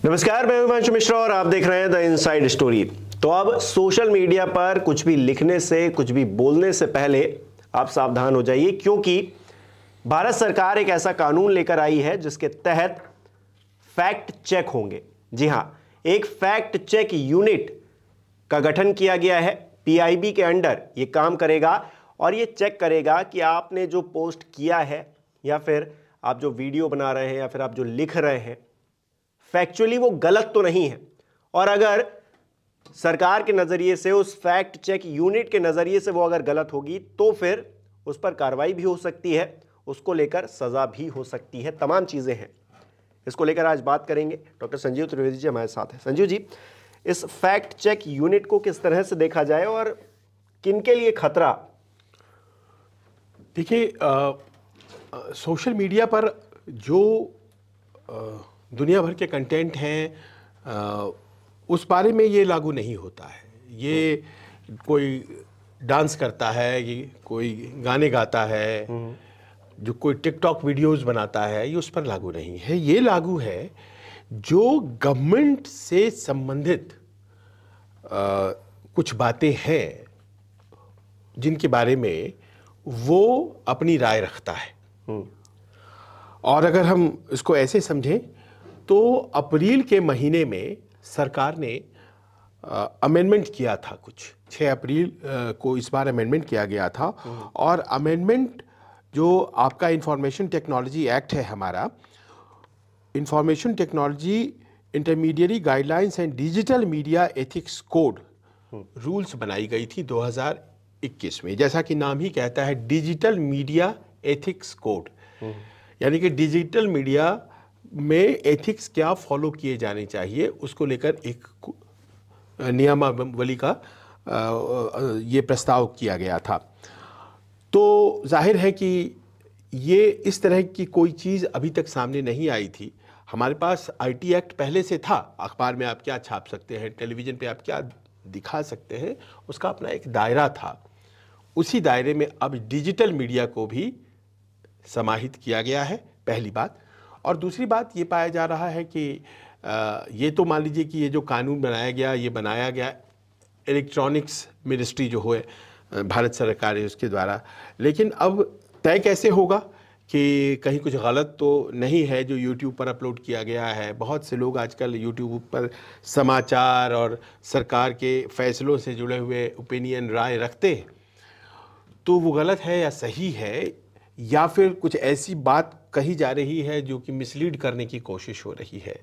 नमस्कार, मैं हिमांशु मिश्रा और आप देख रहे हैं द इनसाइड स्टोरी। तो अब सोशल मीडिया पर कुछ भी लिखने से, कुछ भी बोलने से पहले आप सावधान हो जाइए, क्योंकि भारत सरकार एक ऐसा कानून लेकर आई है जिसके तहत फैक्ट चेक होंगे। जी हां, एक फैक्ट चेक यूनिट का गठन किया गया है। पीआईबी के अंडर यह काम करेगा और यह चेक करेगा कि आपने जो पोस्ट किया है या फिर आप जो वीडियो बना रहे हैं या फिर आप जो लिख रहे हैं, फैक्चुअली वो गलत तो नहीं है। और अगर सरकार के नजरिए से, उस फैक्ट चेक यूनिट के नजरिए से वो अगर गलत होगी तो फिर उस पर कार्रवाई भी हो सकती है, उसको लेकर सजा भी हो सकती है। तमाम चीजें हैं, इसको लेकर आज बात करेंगे। डॉक्टर संजीव त्रिवेदी जी हमारे साथ हैं। संजीव जी, इस फैक्ट चेक यूनिट को किस तरह से देखा जाए और किन के लिए खतरा? देखिए, सोशल मीडिया पर जो दुनिया भर के कंटेंट हैं, उस बारे में ये लागू नहीं होता है। ये कोई डांस करता है, ये कोई गाने गाता है, जो कोई टिकटॉक वीडियोस बनाता है, ये उस पर लागू नहीं है। ये लागू है जो गवर्नमेंट से संबंधित कुछ बातें हैं जिनके बारे में वो अपनी राय रखता है। और अगर हम इसको ऐसे समझें तो अप्रैल के महीने में सरकार ने अमेंडमेंट किया था। कुछ 6 अप्रैल को इस बार अमेंडमेंट किया गया था। और अमेंडमेंट जो आपका इंफॉर्मेशन टेक्नोलॉजी एक्ट है, हमारा information technology intermediary guidelines and digital media ethics code rules बनाई गई थी 2021 में। जैसा कि नाम ही कहता है, डिजिटल मीडिया एथिक्स कोड, यानी कि डिजिटल मीडिया में एथिक्स क्या फॉलो किए जाने चाहिए, उसको लेकर एक नियमावली का ये प्रस्ताव किया गया था। तो जाहिर है कि ये इस तरह की कोई चीज़ अभी तक सामने नहीं आई थी। हमारे पास आईटी एक्ट पहले से था। अखबार में आप क्या छाप सकते हैं, टेलीविज़न पे आप क्या दिखा सकते हैं, उसका अपना एक दायरा था। उसी दायरे में अब डिजिटल मीडिया को भी समाहित किया गया है, पहली बात। और दूसरी बात ये पाया जा रहा है कि ये तो मान लीजिए कि ये जो कानून बनाया गया, ये बनाया गया इलेक्ट्रॉनिक्स मिनिस्ट्री जो है भारत सरकार है उसके द्वारा। लेकिन अब तय कैसे होगा कि कहीं कुछ गलत तो नहीं है जो यूट्यूब पर अपलोड किया गया है। बहुत से लोग आजकल यूट्यूब पर समाचार और सरकार के फैसलों से जुड़े हुए ओपिनियन, राय रखते हैं। तो वो गलत है या सही है, या फिर कुछ ऐसी बात कही जा रही है जो कि मिसलीड करने की कोशिश हो रही है,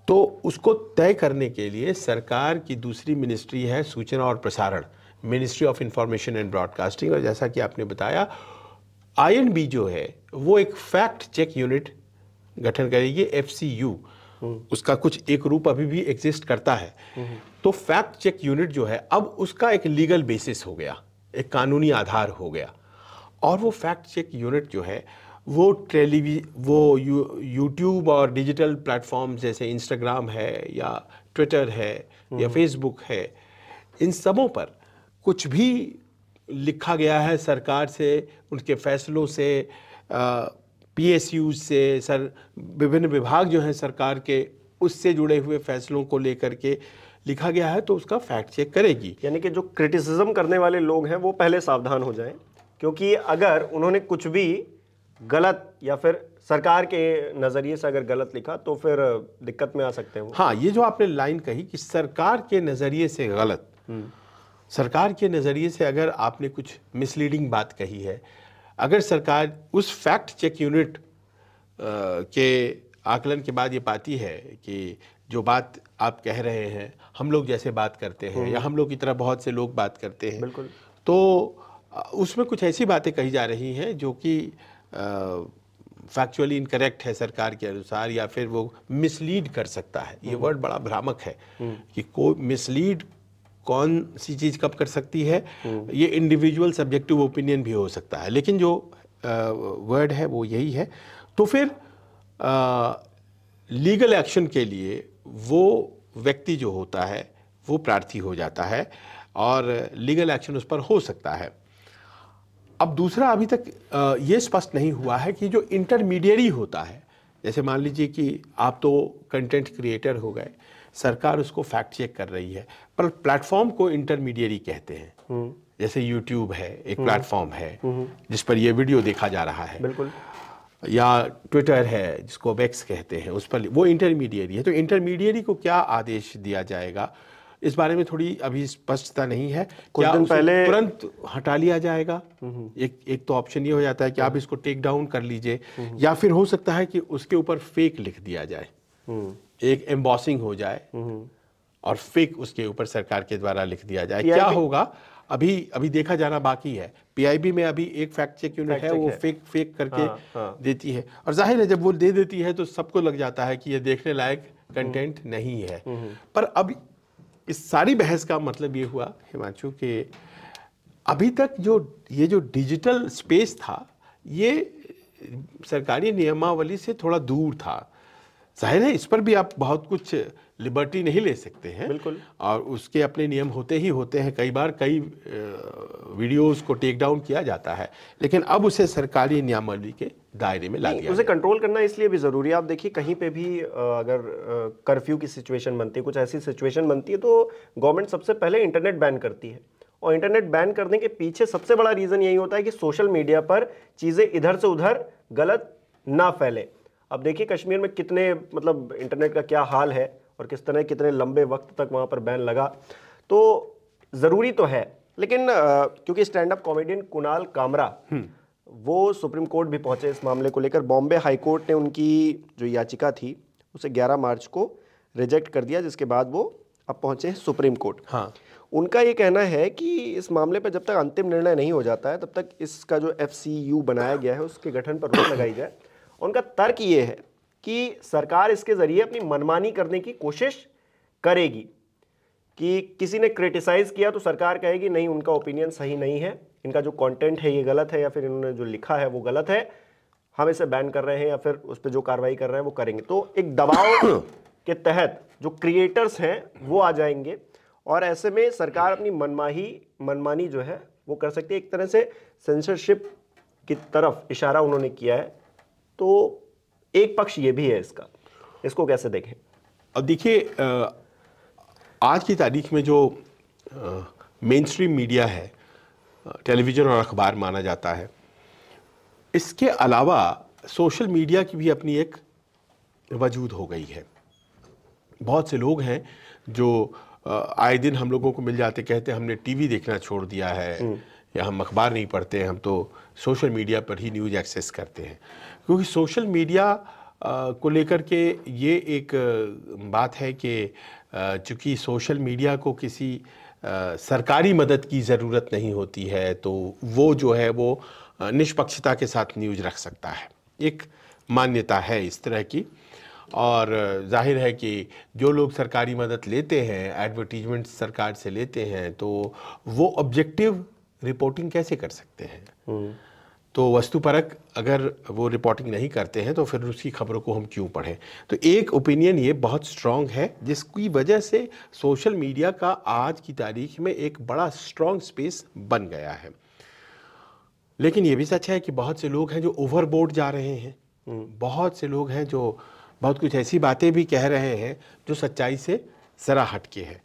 तो उसको तय करने के लिए सरकार की दूसरी मिनिस्ट्री है सूचना और प्रसारण, ministry of information and broadcasting. और जैसा कि आपने बताया, आईएनबी जो है वो एक फैक्ट चेक यूनिट गठन करेगी, एफसीयू। उसका कुछ एक रूप अभी भी एग्जिस्ट करता है। तो फैक्ट चेक यूनिट जो है अब उसका एक लीगल बेसिस हो गया, एक कानूनी आधार हो गया। और वो फैक्ट चेक यूनिट जो है वो यूट्यूब और डिजिटल प्लेटफॉर्म जैसे इंस्टाग्राम है या ट्विटर है या फेसबुक है, इन सबों पर कुछ भी लिखा गया है सरकार से, उनके फैसलों से, पीएसयूज से, विभिन्न विभाग जो हैं सरकार के, उससे जुड़े हुए फैसलों को लेकर के लिखा गया है, तो उसका फैक्ट चेक करेगी। यानी कि जो क्रिटिसिज्म करने वाले लोग हैं वो पहले सावधान हो जाएं, क्योंकि अगर उन्होंने कुछ भी गलत या फिर सरकार के नज़रिए से अगर गलत लिखा तो फिर दिक्कत में आ सकते हैं वो। हाँ, ये जो आपने लाइन कही कि सरकार के नज़रिए से गलत, सरकार के नज़रिए से अगर आपने कुछ मिसलीडिंग बात कही है, अगर सरकार उस फैक्ट चेक यूनिट के आकलन के बाद ये पाती है कि जो बात आप कह रहे हैं, हम लोग जैसे बात करते हैं या हम लोग की तरह बहुत से लोग बात करते हैं, बिल्कुल, तो उसमें कुछ ऐसी बातें कही जा रही हैं जो कि फैक्चुअली इनकरेक्ट है सरकार के अनुसार, या फिर वो मिसलीड कर सकता है। ये वर्ड बड़ा भ्रामक है कि कोई मिसलीड कौन सी चीज़ कब कर सकती है, ये इंडिविजुअल सब्जेक्टिव ओपिनियन भी हो सकता है, लेकिन जो वर्ड है वो यही है। तो फिर लीगल एक्शन के लिए वो व्यक्ति जो होता है वो प्रार्थी हो जाता है और लीगल एक्शन उस पर हो सकता है। अब दूसरा, अभी तक ये स्पष्ट नहीं हुआ है कि जो इंटरमीडियरी होता है, जैसे मान लीजिए कि आप तो कंटेंट क्रिएटर हो गए, सरकार उसको फैक्ट चेक कर रही है, पर प्लेटफॉर्म को इंटरमीडियरी कहते हैं। जैसे यूट्यूब है, एक प्लेटफॉर्म है जिस पर ये वीडियो देखा जा रहा है, बिल्कुल, या ट्विटर है जिसको वेक्स कहते हैं, उस पर वो इंटरमीडियरी है। तो इंटरमीडियरी को क्या आदेश दिया जाएगा, इस बारे में थोड़ी अभी स्पष्टता नहीं है। कुछ क्या दिन पहले तुरंत हटा लिया जाएगा? एक तो ऑप्शन ये हो जाता है कि आप इसको टेक डाउन कर लीजिए, या फिर हो सकता है कि उसके ऊपर फेक लिख दिया जाए, एक एम्बॉसिंग हो जाए और फेक उसके ऊपर सरकार के द्वारा लिख दिया जाए। क्या होगा अभी देखा जाना बाकी है। पीआईबी में अभी एक फैक्ट चेक यूनिट है, वो फेक करके देती है, और जाहिर है जब वो दे देती है तो सबको लग जाता है कि ये देखने लायक कंटेंट नहीं है। पर अब इस सारी बहस का मतलब ये हुआ हिमांशु के अभी तक ये जो डिजिटल स्पेस था, ये सरकारी नियमावली से थोड़ा दूर था। जाहिर है इस पर भी आप बहुत कुछ लिबर्टी नहीं ले सकते हैं, बिल्कुल, और उसके अपने नियम होते ही होते हैं। कई बार कई वीडियोस को टेक डाउन किया जाता है, लेकिन अब उसे सरकारी नियमावली के दायरे में ला दिया। उसे कंट्रोल करना इसलिए भी ज़रूरी है। आप देखिए कहीं पे भी अगर कर्फ्यू की सिचुएशन बनती है, कुछ ऐसी सिचुएशन बनती है, तो गवर्नमेंट सबसे पहले इंटरनेट बैन करती है। और इंटरनेट बैन करने के पीछे सबसे बड़ा रीज़न यही होता है कि सोशल मीडिया पर चीज़ें इधर से उधर गलत ना फैले। अब देखिए कश्मीर में कितने मतलब इंटरनेट का क्या हाल है और किस तरह कितने लंबे वक्त तक वहाँ पर बैन लगा। तो ज़रूरी तो है, लेकिन क्योंकि stand up comedian Kunal Kamra वो सुप्रीम कोर्ट भी पहुंचे इस मामले को लेकर। बॉम्बे हाई कोर्ट ने उनकी जो याचिका थी उसे 11 मार्च को रिजेक्ट कर दिया, जिसके बाद वो अब पहुंचे हैं सुप्रीम कोर्ट। हाँ, उनका ये कहना है कि इस मामले पर जब तक अंतिम निर्णय नहीं हो जाता है तब तक इसका जो FCU बनाया गया है उसके गठन पर रोक लगाई जाए। उनका तर्क ये है कि सरकार इसके जरिए अपनी मनमानी करने की कोशिश करेगी, कि किसी ने क्रिटिसाइज किया तो सरकार कहेगी नहीं, उनका ओपिनियन सही नहीं है, इनका जो कंटेंट है ये गलत है, या फिर इन्होंने जो लिखा है वो गलत है, हम इसे बैन कर रहे हैं या फिर उस पर जो कार्रवाई कर रहे हैं वो करेंगे। तो एक दबाव के तहत जो क्रिएटर्स हैं वो आ जाएंगे, और ऐसे में सरकार अपनी मनमानी जो है वो कर सकती है। एक तरह से सेंसरशिप की तरफ इशारा उन्होंने किया है। तो एक पक्ष ये भी है इसको कैसे देखें? अब देखिए आज की तारीख में जो मेन स्ट्रीम मीडिया है, टेलीविज़न और अखबार माना जाता है, इसके अलावा सोशल मीडिया की भी अपनी एक वजूद हो गई है। बहुत से लोग हैं जो आए दिन हम लोगों को मिल जाते, कहते हैं हमने टीवी देखना छोड़ दिया है, या हम अखबार नहीं पढ़ते हैं, हम तो सोशल मीडिया पर ही न्यूज़ एक्सेस करते हैं। क्योंकि सोशल मीडिया को लेकर के ये एक बात है कि चूँकि सोशल मीडिया को किसी सरकारी मदद की ज़रूरत नहीं होती है, तो वो जो है वो निष्पक्षता के साथ न्यूज़ रख सकता है। एक मान्यता है इस तरह की, और जाहिर है कि जो लोग सरकारी मदद लेते हैं, एडवर्टीजमेंट सरकार से लेते हैं, तो वो ऑब्जेक्टिव रिपोर्टिंग कैसे कर सकते हैं? तो वस्तुपरक अगर वो रिपोर्टिंग नहीं करते हैं तो फिर उसकी खबरों को हम क्यों पढ़ें? तो एक ओपिनियन ये बहुत स्ट्रॉन्ग है, जिसकी वजह से सोशल मीडिया का आज की तारीख में एक बड़ा स्ट्रॉन्ग स्पेस बन गया है। लेकिन ये भी सच है कि बहुत से लोग हैं जो ओवरबोर्ड जा रहे हैं, बहुत से लोग हैं जो बहुत कुछ ऐसी बातें भी कह रहे हैं जो सच्चाई से ज़रा हटके है।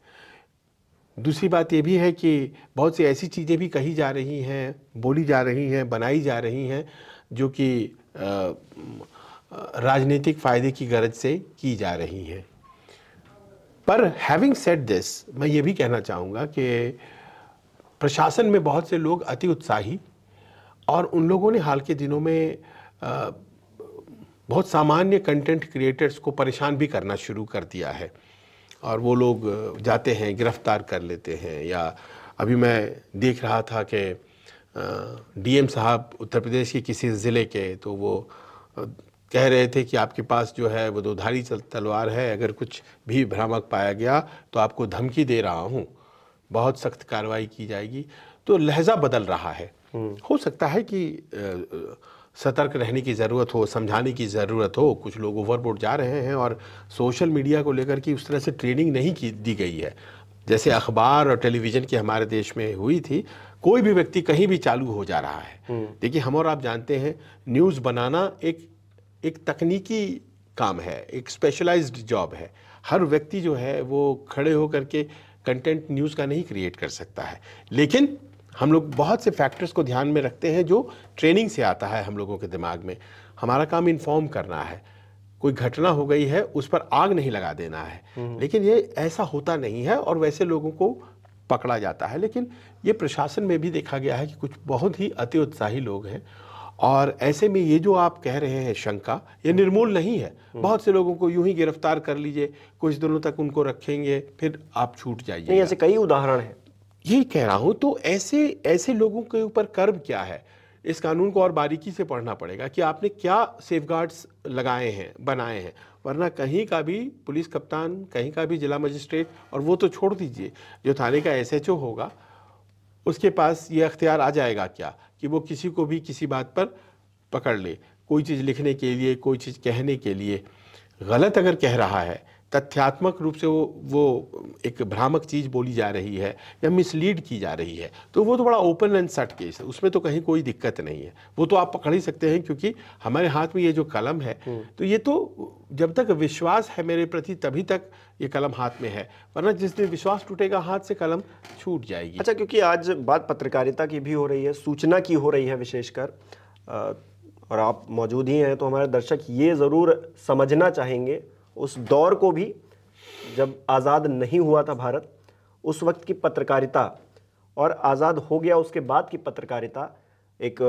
दूसरी बात ये भी है कि बहुत सी ऐसी चीज़ें भी कही जा रही हैं, बोली जा रही हैं, बनाई जा रही हैं, जो कि राजनीतिक फ़ायदे की गर्ज से की जा रही हैं। पर हैविंग सेड दिस, मैं ये भी कहना चाहूँगा कि प्रशासन में बहुत से लोग अति उत्साही, और उन लोगों ने हाल के दिनों में बहुत सामान्य कंटेंट क्रिएटर्स को परेशान भी करना शुरू कर दिया है, और वो लोग जाते हैं गिरफ्तार कर लेते हैं। या अभी मैं देख रहा था कि DM साहब उत्तर प्रदेश के किसी ज़िले के, तो वो कह रहे थे कि आपके पास जो है वो 2 धारी तलवार है, अगर कुछ भी भ्रामक पाया गया तो आपको धमकी दे रहा हूँ, बहुत सख्त कार्रवाई की जाएगी। तो लहजा बदल रहा है। हो सकता है कि सतर्क रहने की ज़रूरत हो, समझाने की ज़रूरत हो। कुछ लोग ओवरबोर्ड जा रहे हैं, और सोशल मीडिया को लेकर के उस तरह से ट्रेनिंग नहीं दी गई है जैसे अखबार और टेलीविज़न की हमारे देश में हुई थी। कोई भी व्यक्ति कहीं भी चालू हो जा रहा है। देखिए हम और आप जानते हैं न्यूज़ बनाना एक तकनीकी काम है, एक स्पेशलाइज्ड जॉब है। हर व्यक्ति जो है वो खड़े होकर के कंटेंट न्यूज़ का नहीं क्रिएट कर सकता है, लेकिन हम लोग बहुत से फैक्टर्स को ध्यान में रखते हैं जो ट्रेनिंग से आता है हम लोगों के दिमाग में। हमारा काम इन्फॉर्म करना है, कोई घटना हो गई है उस पर आग नहीं लगा देना है, लेकिन ये ऐसा होता नहीं है और वैसे लोगों को पकड़ा जाता है। लेकिन ये प्रशासन में भी देखा गया है कि कुछ बहुत ही अति उत्साही लोग हैं, और ऐसे में ये जो आप कह रहे हैं शंका, ये निर्मूल नहीं है। बहुत से लोगों को यूं ही गिरफ्तार कर लीजिए, कुछ दिनों तक उनको रखेंगे, फिर आप छूट जाइए। नहीं, ऐसे कई उदाहरण हैं। यही कह रहा हूं, तो ऐसे लोगों के ऊपर कर्म क्या है, इस कानून को और बारीकी से पढ़ना पड़ेगा कि आपने क्या सेफगार्ड्स लगाए हैं, बनाए हैं। वरना कहीं का भी पुलिस कप्तान, कहीं का भी जिला मजिस्ट्रेट, और वो तो छोड़ दीजिए, जो थाने का एसएचओ होगा उसके पास ये अख्तियार आ जाएगा क्या कि वो किसी को भी किसी बात पर पकड़ ले। कोई चीज़ लिखने के लिए, कोई चीज़ कहने के लिए, गलत अगर कह रहा है, तथ्यात्मक रूप से वो एक भ्रामक चीज़ बोली जा रही है या मिसलीड की जा रही है, तो वो तो बड़ा ओपन एंड शट केस है, उसमें तो कहीं कोई दिक्कत नहीं है। वो तो आप पकड़ ही सकते हैं, क्योंकि हमारे हाथ में ये जो कलम है, तो ये तो जब तक विश्वास है मेरे प्रति तभी तक ये कलम हाथ में है, वरना जिस दिन विश्वास टूटेगा हाथ से कलम छूट जाएगी। अच्छा, क्योंकि आज बात पत्रकारिता की भी हो रही है, सूचना की हो रही है विशेषकर, और आप मौजूद ही हैं, तो हमारे दर्शक ये ज़रूर समझना चाहेंगे उस दौर को भी जब आज़ाद नहीं हुआ था भारत, उस वक्त की पत्रकारिता, और आज़ाद हो गया उसके बाद की पत्रकारिता। एक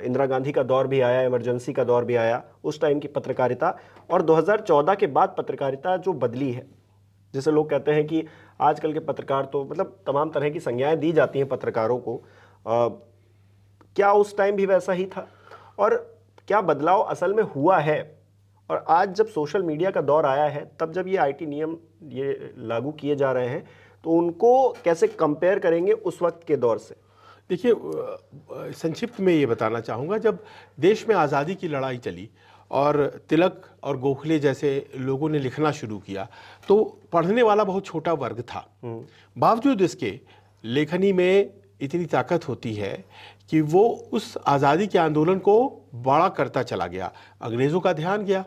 इंदिरा गांधी का दौर भी आया, इमरजेंसी का दौर भी आया, उस टाइम की पत्रकारिता, और 2014 के बाद पत्रकारिता जो बदली है, जैसे लोग कहते हैं कि आजकल के पत्रकार तो मतलब तमाम तरह की संज्ञाएं दी जाती हैं पत्रकारों को। क्या उस टाइम भी वैसा ही था, और क्या बदलाव असल में हुआ है? और आज जब सोशल मीडिया का दौर आया है, तब जब ये आईटी नियम ये लागू किए जा रहे हैं, तो उनको कैसे कंपेयर करेंगे उस वक्त के दौर से? देखिए, संक्षिप्त में ये बताना चाहूँगा, जब देश में आज़ादी की लड़ाई चली और तिलक और गोखले जैसे लोगों ने लिखना शुरू किया, तो पढ़ने वाला बहुत छोटा वर्ग था। बावजूद इसके लेखनी में इतनी ताकत होती है कि वो उस आज़ादी के आंदोलन को बड़ा करता चला गया। अंग्रेज़ों का ध्यान गया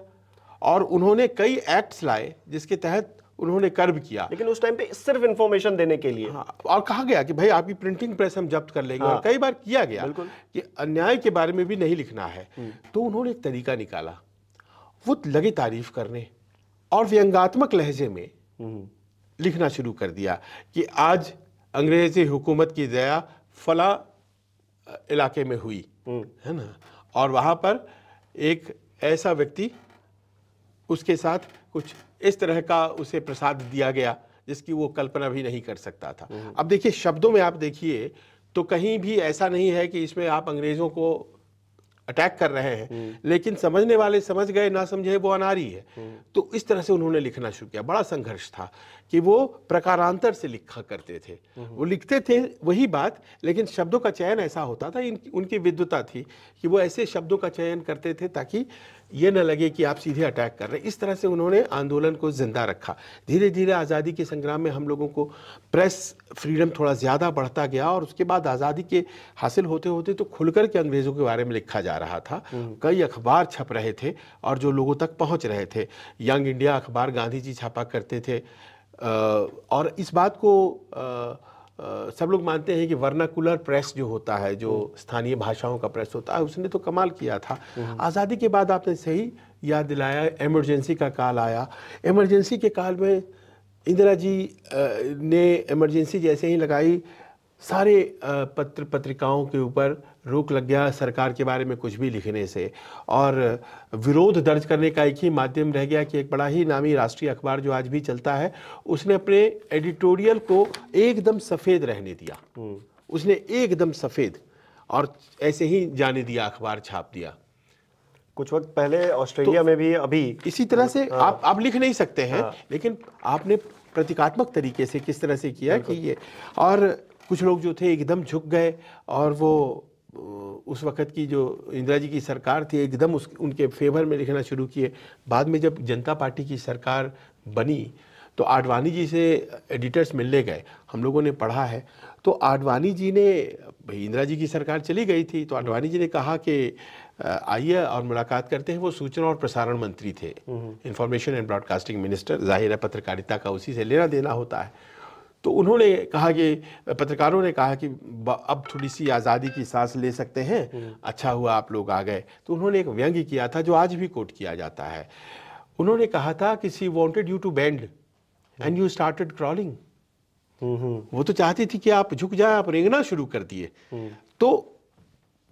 और उन्होंने कई एक्ट्स लाए जिसके तहत उन्होंने कर्ब किया। लेकिन उस टाइम पे सिर्फ इंफॉर्मेशन देने के लिए, हाँ, और कहा गया कि भाई आपकी प्रिंटिंग प्रेस हम जब्त कर लेंगे। हाँ, और कई बार किया गया कि अन्याय के बारे में भी नहीं लिखना है। तो उन्होंने एक तरीका निकाला, वो लगे तारीफ करने और व्यंग्यात्मक लहजे में लिखना शुरू कर दिया कि आज अंग्रेजी हुकूमत की दया फला इलाके में हुई है ना, और वहाँ पर एक ऐसा व्यक्ति, उसके साथ कुछ इस तरह का उसे प्रसाद दिया गया जिसकी वो कल्पना भी नहीं कर सकता था। अब देखिए, शब्दों में आप देखिए तो कहीं भी ऐसा नहीं है कि इसमें आप अंग्रेज़ों को अटैक कर रहे हैं, लेकिन समझने वाले समझ गए, ना समझे वो अनारी है। तो इस तरह से उन्होंने लिखना शुरू किया। बड़ा संघर्ष था कि वो प्रकारांतर से लिखा करते थे, वो लिखते थे वही बात, लेकिन शब्दों का चयन ऐसा होता था, उनकी विद्वता थी कि वो ऐसे शब्दों का चयन करते थे ताकि ये न लगे कि आप सीधे अटैक कर रहे हैं। इस तरह से उन्होंने आंदोलन को जिंदा रखा। धीरे धीरे आज़ादी के संग्राम में हम लोगों को प्रेस फ्रीडम थोड़ा ज़्यादा बढ़ता गया, और उसके बाद आज़ादी के हासिल होते होते तो खुलकर के अंग्रेज़ों के बारे में लिखा जा रहा था। कई अखबार छप रहे थे और जो लोगों तक पहुंच रहे थे। यंग इंडिया अखबार गांधी जी छापा करते थे, और इस बात को सब लोग मानते हैं कि वर्नाकुलर प्रेस जो होता है, जो स्थानीय भाषाओं का प्रेस होता है, उसने तो कमाल किया था। आज़ादी के बाद आपने सही याद दिलाया, इमरजेंसी का काल आया। इमरजेंसी के काल में इंदिरा जी ने इमरजेंसी जैसे ही लगाई, सारे पत्र पत्रिकाओं के ऊपर रोक लग गया सरकार के बारे में कुछ भी लिखने से, और विरोध दर्ज करने का एक ही माध्यम रह गया कि एक बड़ा ही नामी राष्ट्रीय अखबार जो आज भी चलता है, उसने अपने एडिटोरियल को एकदम सफ़ेद रहने दिया। उसने एकदम सफ़ेद और ऐसे ही जाने दिया, अखबार छाप दिया। कुछ वक्त पहले ऑस्ट्रेलिया में भी अभी इसी तरह से आप लिख नहीं सकते हैं, लेकिन आपने प्रतीकात्मक तरीके से किस तरह से किया कि ये, और कुछ लोग जो थे एकदम झुक गए, और वो उस वक़्त की जो इंदिरा जी की सरकार थी एकदम उनके फेवर में लिखना शुरू किए। बाद में जब जनता पार्टी की सरकार बनी तो आडवाणी जी से एडिटर्स मिलने गए, हम लोगों ने पढ़ा है। तो आडवाणी जी ने, भाई इंदिरा जी की सरकार चली गई थी, तो आडवाणी जी ने कहा कि आइए और मुलाकात करते हैं। वो सूचना और प्रसारण मंत्री थे, इंफॉर्मेशन एंड ब्रॉडकास्टिंग मिनिस्टर। जाहिर है पत्रकारिता का उसी से लेना देना होता है। तो उन्होंने कहा कि पत्रकारों ने कहा कि अब थोड़ी सी आज़ादी की सांस ले सकते हैं, अच्छा हुआ आप लोग आ गए। तो उन्होंने एक व्यंग्य किया था जो आज भी कोट किया जाता है। उन्होंने कहा था कि she wanted you to bend and you started crawling. वो तो चाहती थी कि आप झुक जाए, आप रेंगना शुरू कर दिए। तो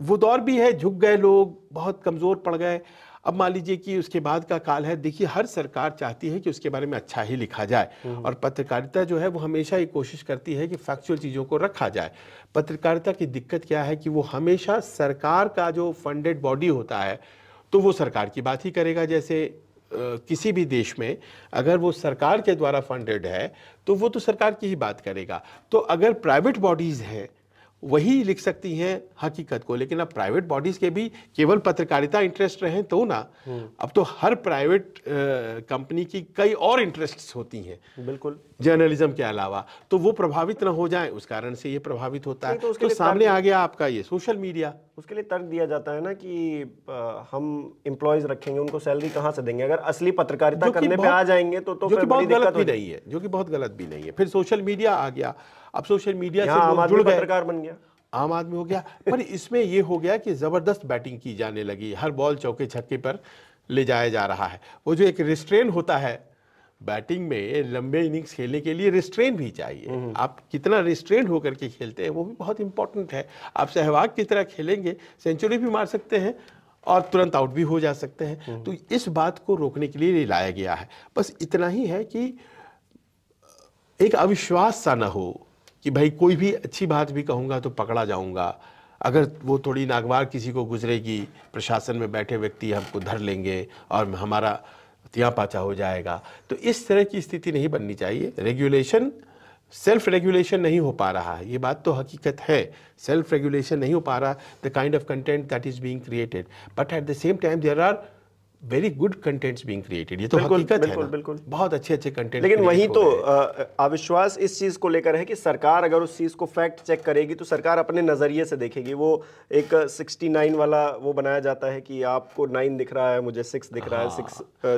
वो दौर भी है, झुक गए लोग, बहुत कमज़ोर पड़ गए। अब मान लीजिए कि उसके बाद का काल है। देखिए, हर सरकार चाहती है कि उसके बारे में अच्छा ही लिखा जाए, और पत्रकारिता जो है वो हमेशा ये कोशिश करती है कि फैक्चुअल चीज़ों को रखा जाए। पत्रकारिता की दिक्कत क्या है कि वो हमेशा सरकार का जो फंडेड बॉडी होता है तो वो सरकार की बात ही करेगा। जैसे किसी भी देश में अगर वो सरकार के द्वारा फंडेड है तो वो तो सरकार की ही बात करेगा। तो अगर प्राइवेट बॉडीज़ हैं वही लिख सकती हैं हकीकत को, लेकिन अब प्राइवेट बॉडीज के भी केवल पत्रकारिता इंटरेस्ट रहे तो ना। अब तो हर प्राइवेट कंपनी की कई और इंटरेस्ट्स होती हैं, बिल्कुल, जर्नलिज्म के अलावा। तो वो प्रभावित ना हो जाए, उस कारण से ये प्रभावित होता है। तो सामने आ गया आपका ये सोशल मीडिया। उसके लिए तर्क दिया जाता है ना कि हम एम्प्लॉयज रखेंगे, उनको सैलरी कहाँ से देंगे? अगर असली पत्रकारिता करने पे आ जाएंगे तो जो कि बहुत गलत भी नहीं है, जो कि बहुत गलत भी नहीं है। फिर सोशल मीडिया आ गया। अब सोशल मीडिया से लोग जुड़ गए, पत्रकार बन गया, आम आदमी हो गया। पर इसमें ये हो गया कि ज़बरदस्त बैटिंग की जाने लगी, हर बॉल चौके छक्के पर ले जाया जा रहा है। वो जो एक रिस्ट्रेन होता है बैटिंग में, लंबे इनिंग्स खेलने के लिए रिस्ट्रेन भी चाहिए। आप कितना रिस्ट्रेन होकर के खेलते हैं वो भी बहुत इंपॉर्टेंट है। आप सहवाग की तरह खेलेंगे, सेंचुरी भी मार सकते हैं और तुरंत आउट भी हो जा सकते हैं। तो इस बात को रोकने के लिए लाया गया है। बस इतना ही है कि एक अविश्वास सा ना हो कि भाई कोई भी अच्छी बात भी कहूँगा तो पकड़ा जाऊँगा, अगर वो थोड़ी नागवार किसी को गुजरेगी, प्रशासन में बैठे व्यक्ति हमको धर लेंगे और हमारा तिया पाचा हो जाएगा। तो इस तरह की स्थिति नहीं बननी चाहिए। रेगुलेशन, सेल्फ रेगुलेशन नहीं हो पा रहा है, ये बात तो हकीकत है। सेल्फ रेगुलेशन नहीं हो पा रहा, the kind of content that is being created, but at the same time there are very good contents being created. ये तो हकीकत है ना, बिल्कुल बहुत अच्छे अच्छे कंटेंट। लेकिन वहीं तो अविश्वास इस चीज को लेकर है कि सरकार अगर उस चीज को फैक्ट चेक करेगी तो सरकार अपने नजरिए से देखेगी। वो एक 69 वाला वो बनाया जाता है कि आपको 9 दिख रहा है, मुझे 6 दिख रहा है,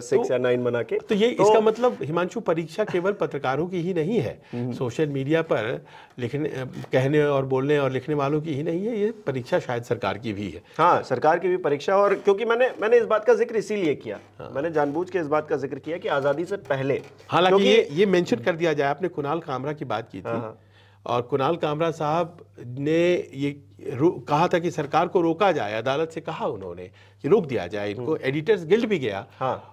6 या 9 बना के। तो ये इसका मतलब हिमांशु, परीक्षा केवल पत्रकारों की ही नहीं है, सोशल मीडिया पर लिखने, कहने और बोलने और लिखने वालों की ही नहीं है, ये परीक्षा शायद सरकार की भी है। हाँ, सरकार की भी परीक्षा। और क्योंकि मैंने इस बात का जिक्र इसीलिए किया, मैंने जानबूझ के इस बात का जिक्र किया कि आजादी से पहले, हालांकि ये मेंशन कर दिया जाए, आपने कुणाल कामरा की बात की थी, और कुणाल कामरा साहब ने ये कहा था कि सरकार को रोका जाए, अदालत से कहा उन्होंने कि रोक दिया जाए इनको। एडिटर्स गिल्ड भी गया,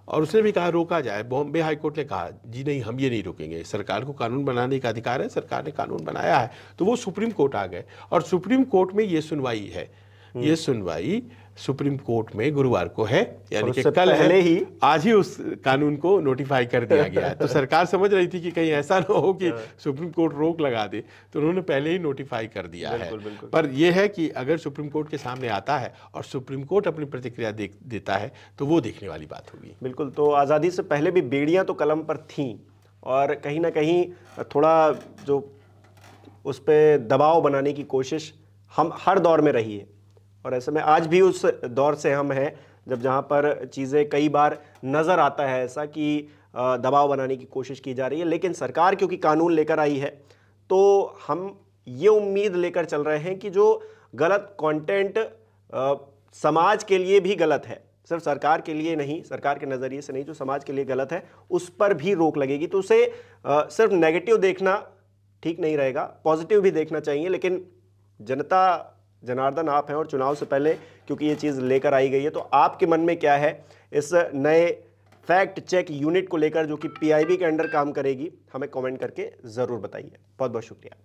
और उसने भी कहा रोका जाए। बॉम्बे हाई कोर्ट ने कहा जी नहीं, हम ये नहीं रोकेंगे, सरकार को कानून बनाने का अधिकार है, सरकार ने कानून बनाया है। तो वो सुप्रीम कोर्ट आ गए, और सुप्रीम कोर्ट में ये सुनवाई है। ये सुनवाई सुप्रीम कोर्ट में गुरुवार को है, यानी कि कल है ही, आज ही उस कानून को नोटिफाई कर दिया गया है। तो सरकार समझ रही थी कि कहीं ऐसा ना हो कि सुप्रीम कोर्ट रोक लगा दे, तो उन्होंने पहले ही नोटिफाई कर दिया है। पर यह है कि अगर सुप्रीम कोर्ट के सामने आता है और सुप्रीम कोर्ट अपनी प्रतिक्रिया देता है तो वो देखने वाली बात होगी। बिल्कुल। तो आज़ादी से पहले भी बेड़ियां तो कलम पर थीं, और कहीं ना कहीं थोड़ा जो उस पर दबाव बनाने की कोशिश हम हर दौर में रही है, और ऐसे में आज भी उस दौर से हम हैं जब जहाँ पर चीज़ें कई बार नज़र आता है ऐसा कि दबाव बनाने की कोशिश की जा रही है। लेकिन सरकार क्योंकि कानून लेकर आई है तो हम ये उम्मीद लेकर चल रहे हैं कि जो गलत कंटेंट समाज के लिए भी गलत है, सिर्फ सरकार के लिए नहीं, सरकार के नज़रिए से नहीं, जो समाज के लिए गलत है उस पर भी रोक लगेगी। तो उसे सिर्फ नेगेटिव देखना ठीक नहीं रहेगा, पॉजिटिव भी देखना चाहिए। लेकिन जनता जनार्दन आप हैं, और चुनाव से पहले क्योंकि ये चीज़ लेकर आई गई है, तो आपके मन में क्या है इस नए फैक्ट चेक यूनिट को लेकर जो कि PIB के अंडर काम करेगी? हमें कमेंट करके ज़रूर बताइए। बहुत बहुत शुक्रिया।